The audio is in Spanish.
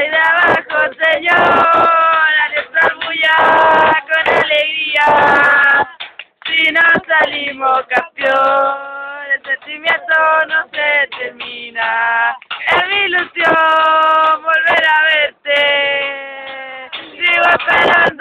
ahí de abajo, señor, a nuestra bulla con alegría. Si no salimos campeón, el sentimiento no se termina. Es mi ilusión volver a verte. Sigo esperando.